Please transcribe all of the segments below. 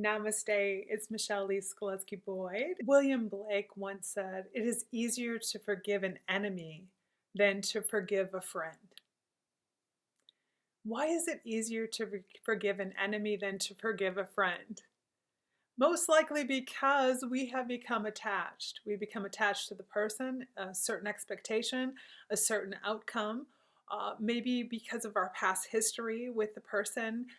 Namaste, it's Michelle Lee Skaletski-Boyd. William Blake once said, "It is easier to forgive an enemy than to forgive a friend." Why is it easier to forgive an enemy than to forgive a friend? Most likely because we have become attached. We become attached to the person, a certain expectation, a certain outcome, maybe because of our past history with the person.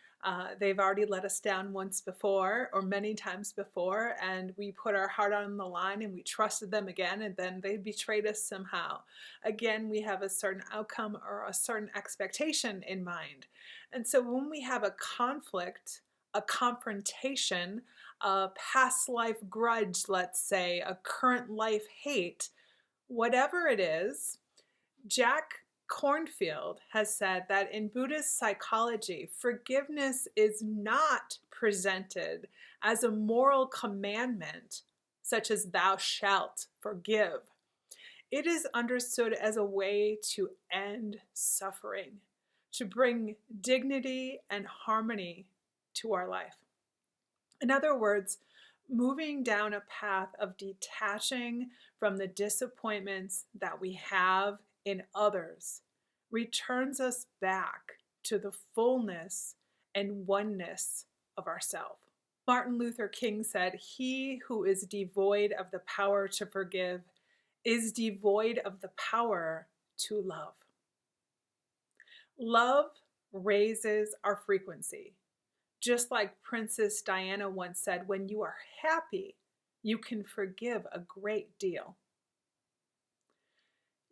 They've already let us down once before or many times before, and we put our heart on the line and we trusted them again, and then they betrayed us somehow. Again, we have a certain outcome or a certain expectation in mind. And so when we have a conflict, a confrontation, a past life grudge, let's say, a current life hate, whatever it is, Jack Kornfield has said that in Buddhist psychology, forgiveness is not presented as a moral commandment, such as thou shalt forgive. It is understood as a way to end suffering, to bring dignity and harmony to our life. In other words, moving down a path of detaching from the disappointments that we have in others returns us back to the fullness and oneness of ourself. Martin Luther King said, "He who is devoid of the power to forgive is devoid of the power to love." Love raises our frequency. Just like Princess Diana once said, when you are happy, you can forgive a great deal.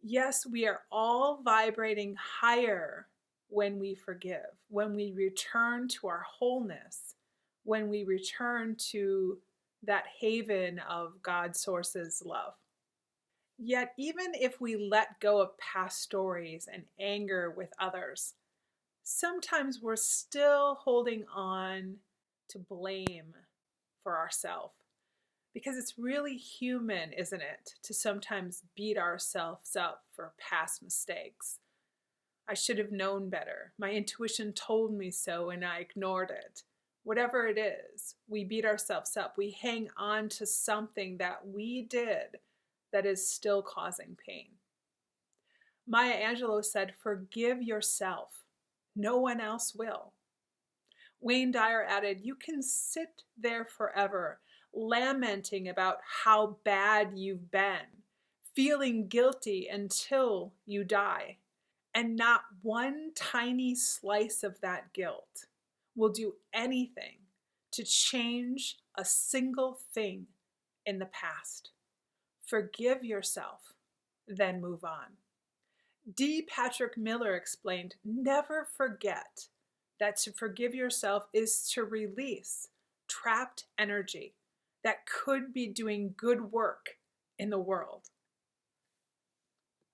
Yes, we are all vibrating higher when we forgive, when we return to our wholeness, when we return to that haven of God Source's love. Yet, even if we let go of past stories and anger with others, sometimes we're still holding on to blame for ourselves. Because it's really human, isn't it, to sometimes beat ourselves up for past mistakes. I should have known better. My intuition told me so and I ignored it. Whatever it is, we beat ourselves up. We hang on to something that we did that is still causing pain. Maya Angelou said, "Forgive yourself. No one else will." Wayne Dyer added, "You can sit there forever lamenting about how bad you've been, feeling guilty until you die. And not one tiny slice of that guilt will do anything to change a single thing in the past. Forgive yourself, then move on." D. Patrick Miller explained, "Never forget that to forgive yourself is to release trapped energy that could be doing good work in the world."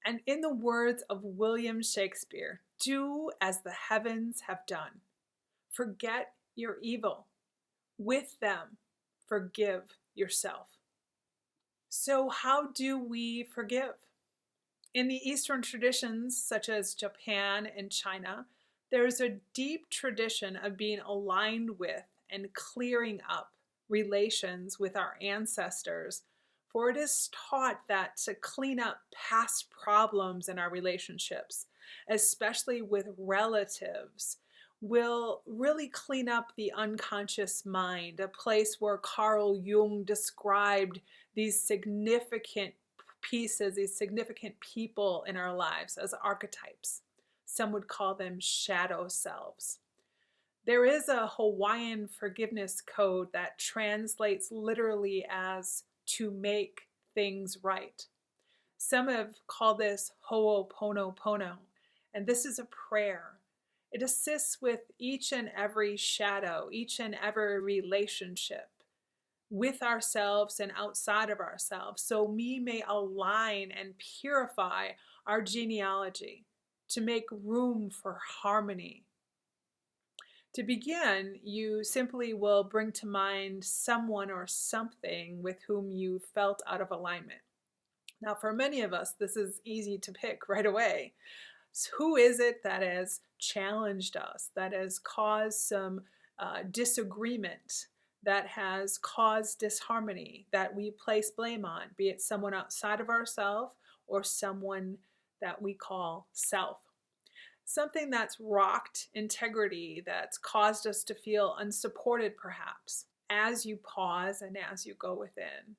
And in the words of William Shakespeare, do as the heavens have done. Forget your evil. With them, forgive yourself. So how do we forgive? In the Eastern traditions, such as Japan and China, there is a deep tradition of being aligned with and clearing up relations with our ancestors, for it is taught that to clean up past problems in our relationships, especially with relatives, will really clean up the unconscious mind, a place where Carl Jung described these significant pieces, these significant people in our lives as archetypes. Some would call them shadow selves. There is a Hawaiian forgiveness code that translates literally as to make things right. Some have called this ho'oponopono, and this is a prayer. It assists with each and every shadow, each and every relationship with ourselves and outside of ourselves, so we may align and purify our genealogy to make room for harmony. To begin, you simply will bring to mind someone or something with whom you felt out of alignment. Now, for many of us, this is easy to pick right away. So who is it that has challenged us, that has caused some disagreement, that has caused disharmony that we place blame on, be it someone outside of ourselves or someone that we call self. Something that's rocked integrity, that's caused us to feel unsupported perhaps. As you pause and as you go within,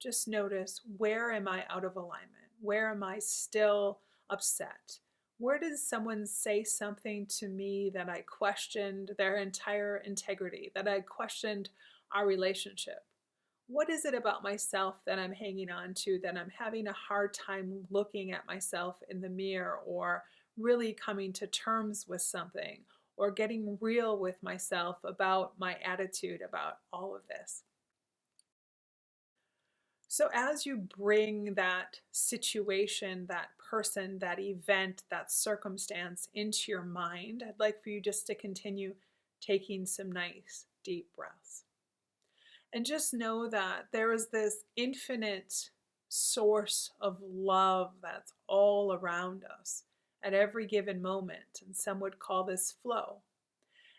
just notice, where am I out of alignment? Where am I still upset? Where did someone say something to me that I questioned their entire integrity, that I questioned our relationship? What is it about myself that I'm hanging on to, that I'm having a hard time looking at myself in the mirror, or really coming to terms with something, or getting real with myself about my attitude about all of this? So as you bring that situation, that person, that event, that circumstance into your mind, I'd like for you just to continue taking some nice deep breaths. And just know that there is this infinite source of love that's all around us at every given moment. And some would call this flow.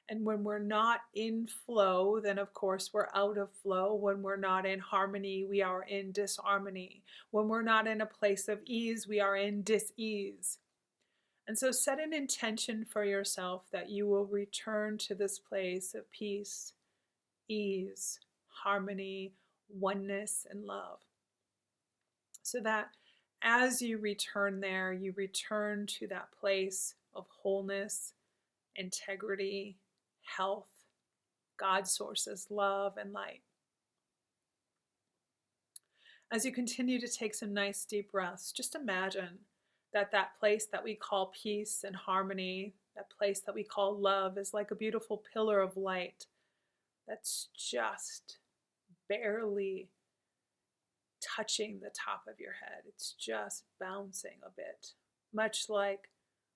And when we're not in flow, then of course we're out of flow. When we're not in harmony, we are in disharmony. When we're not in a place of ease, we are in dis-ease. And so set an intention for yourself that you will return to this place of peace, ease, harmony, oneness, and love. So that as you return there, you return to that place of wholeness, integrity, health, God sources, love, and light. As you continue to take some nice deep breaths, just imagine that that place that we call peace and harmony, that place that we call love, is like a beautiful pillar of light that's just barely touching the top of your head. It's just bouncing a bit, much like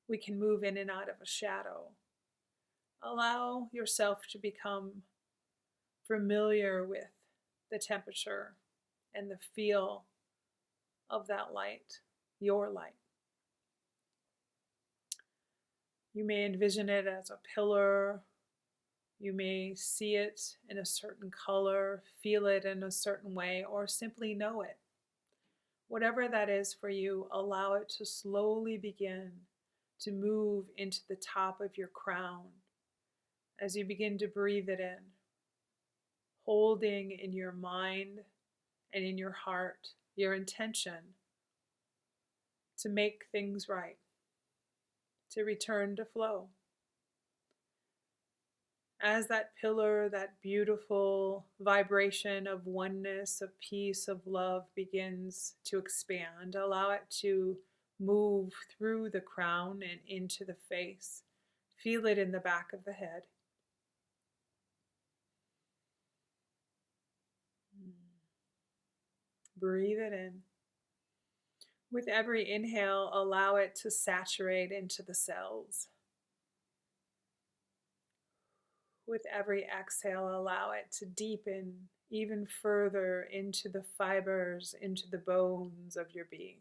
we can move in and out of a shadow. Allow yourself to become familiar with the temperature and the feel of that light, your light. You may envision it as a pillar. You may see it in a certain color, feel it in a certain way, or simply know it. Whatever that is for you, allow it to slowly begin to move into the top of your crown as you begin to breathe it in, holding in your mind and in your heart your intention to make things right, to return to flow. As that pillar, that beautiful vibration of oneness, of peace, of love begins to expand, allow it to move through the crown and into the face. Feel it in the back of the head. Breathe it in. With every inhale, allow it to saturate into the cells. With every exhale, allow it to deepen even further into the fibers, into the bones of your being.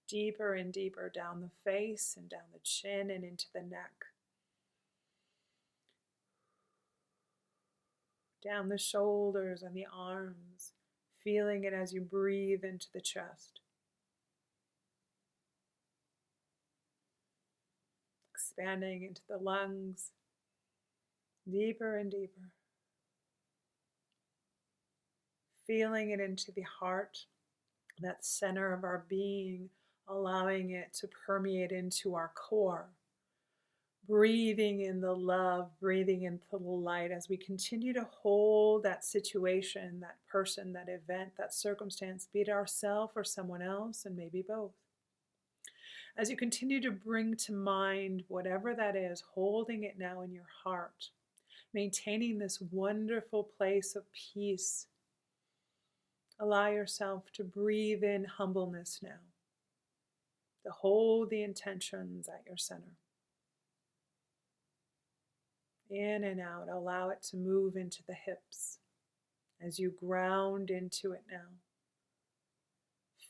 Deeper and deeper down the face and down the chin and into the neck. Down the shoulders and the arms, feeling it as you breathe into the chest. Expanding into the lungs, deeper and deeper. Feeling it into the heart, that center of our being, allowing it to permeate into our core. Breathing in the love, breathing into the light as we continue to hold that situation, that person, that event, that circumstance, be it ourselves or someone else, and maybe both. As you continue to bring to mind whatever that is, holding it now in your heart, maintaining this wonderful place of peace, allow yourself to breathe in humbleness now, to hold the intentions at your center. In and out, allow it to move into the hips as you ground into it now.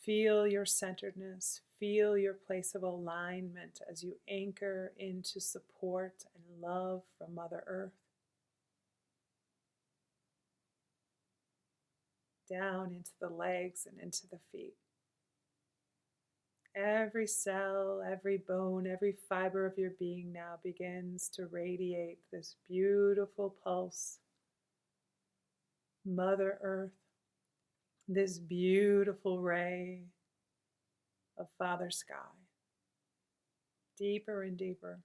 Feel your centeredness. Feel your place of alignment as you anchor into support and love from Mother Earth. Down into the legs and into the feet. Every cell, every bone, every fiber of your being now begins to radiate this beautiful pulse. Mother Earth, this beautiful ray of Father Sky. Deeper and deeper.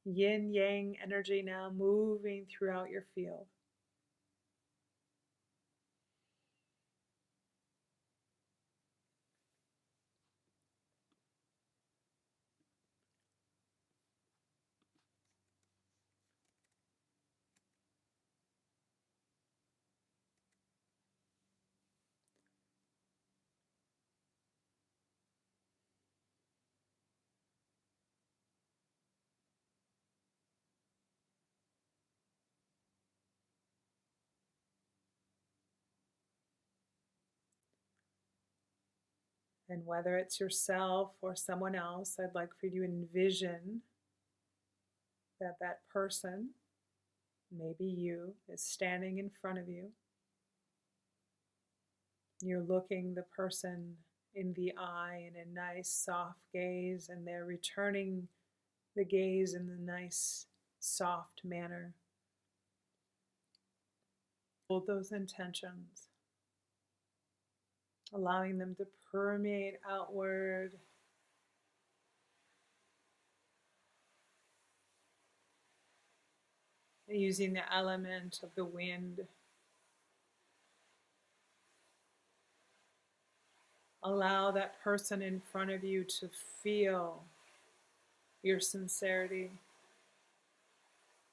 Yin-yang energy now moving throughout your field. And whether it's yourself or someone else, I'd like for you to envision that that person, maybe you, is standing in front of you. You're looking the person in the eye in a nice soft gaze, and they're returning the gaze in a nice soft manner. Hold those intentions, allowing them to permeate outward. Using the element of the wind. Allow that person in front of you to feel your sincerity.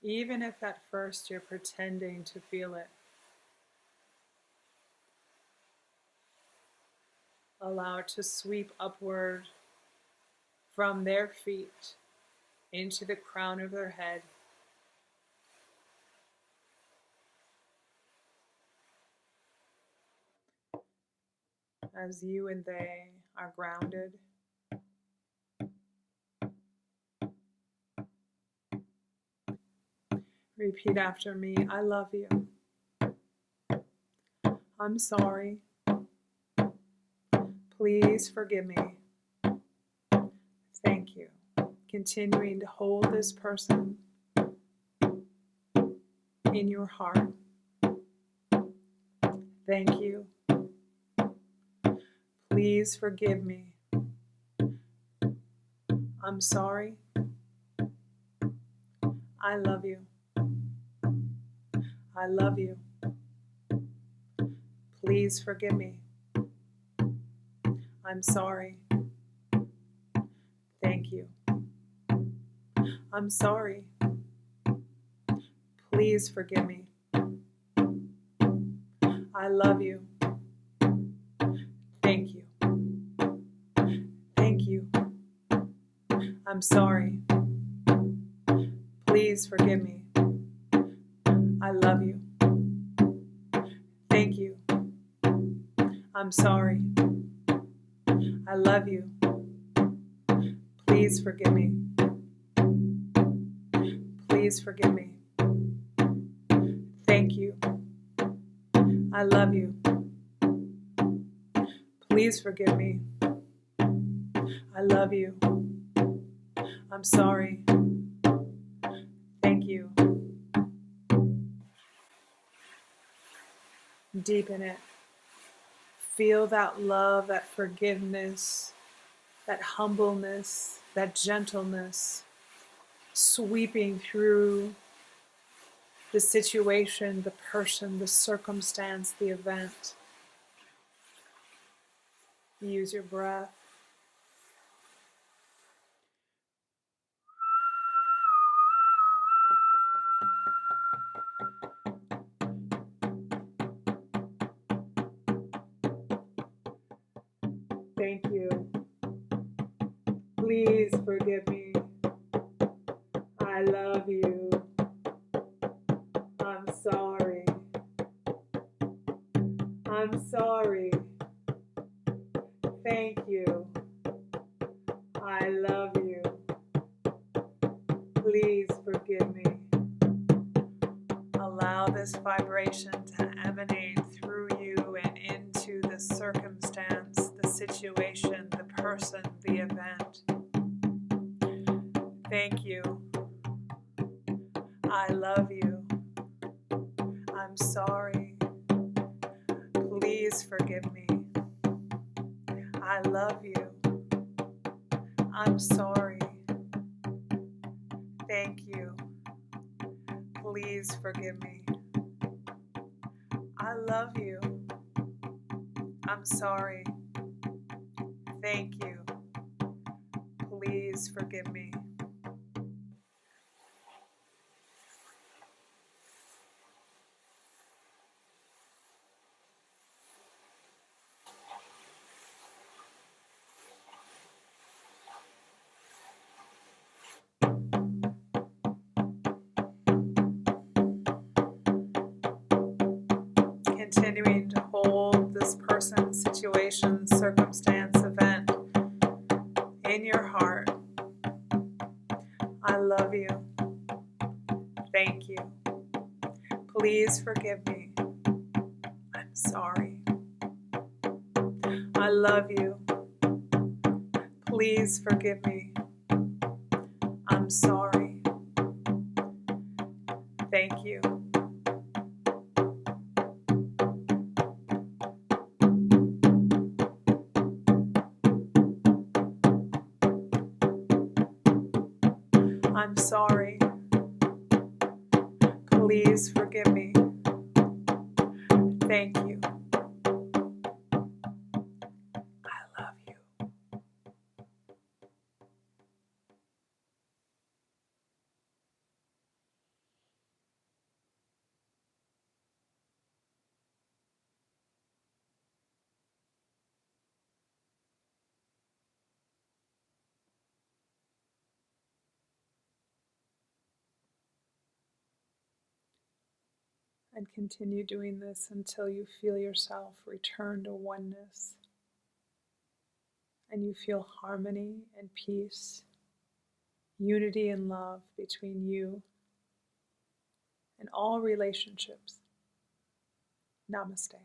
Even if at first you're pretending to feel it. Allow it to sweep upward from their feet into the crown of their head. As you and they are grounded. Repeat after me. I love you. I'm sorry. Please forgive me. Thank you. Continuing to hold this person in your heart. Thank you. Please forgive me. I'm sorry. I love you. I love you. Please forgive me. I'm sorry. Thank you. I'm sorry. Please forgive me. I love you. Thank you. Thank you. I'm sorry. Please forgive me. I love you. Thank you. I'm sorry. I love you. Please forgive me. Please forgive me. Thank you. I love you. Please forgive me. I love you. I'm sorry. Thank you. Deepen it. Feel that love, that forgiveness, that humbleness, that gentleness sweeping through the situation, the person, the circumstance, the event. Use your breath. Thank you. Please forgive me. I love you. I'm sorry. I'm sorry. Thank you. I love you. Please forgive me. Allow this vibration to emanate through you and into the circumstance, the situation, the person, the event. Thank you. I love you. I'm sorry. Please forgive me. I love you. I'm sorry. Thank you. Please forgive me. I love you. I'm sorry. Thank you. Please forgive me. Continuing to hold this person, situation, circumstance, event in your heart. I love you. Thank you. Please forgive me. I'm sorry. I love you. Please forgive me. I'm sorry. Thank you. I'm sorry. Please forgive me. Thank you. I love you. And continue doing this until you feel yourself return to oneness and you feel harmony and peace, unity and love between you and all relationships. Namaste.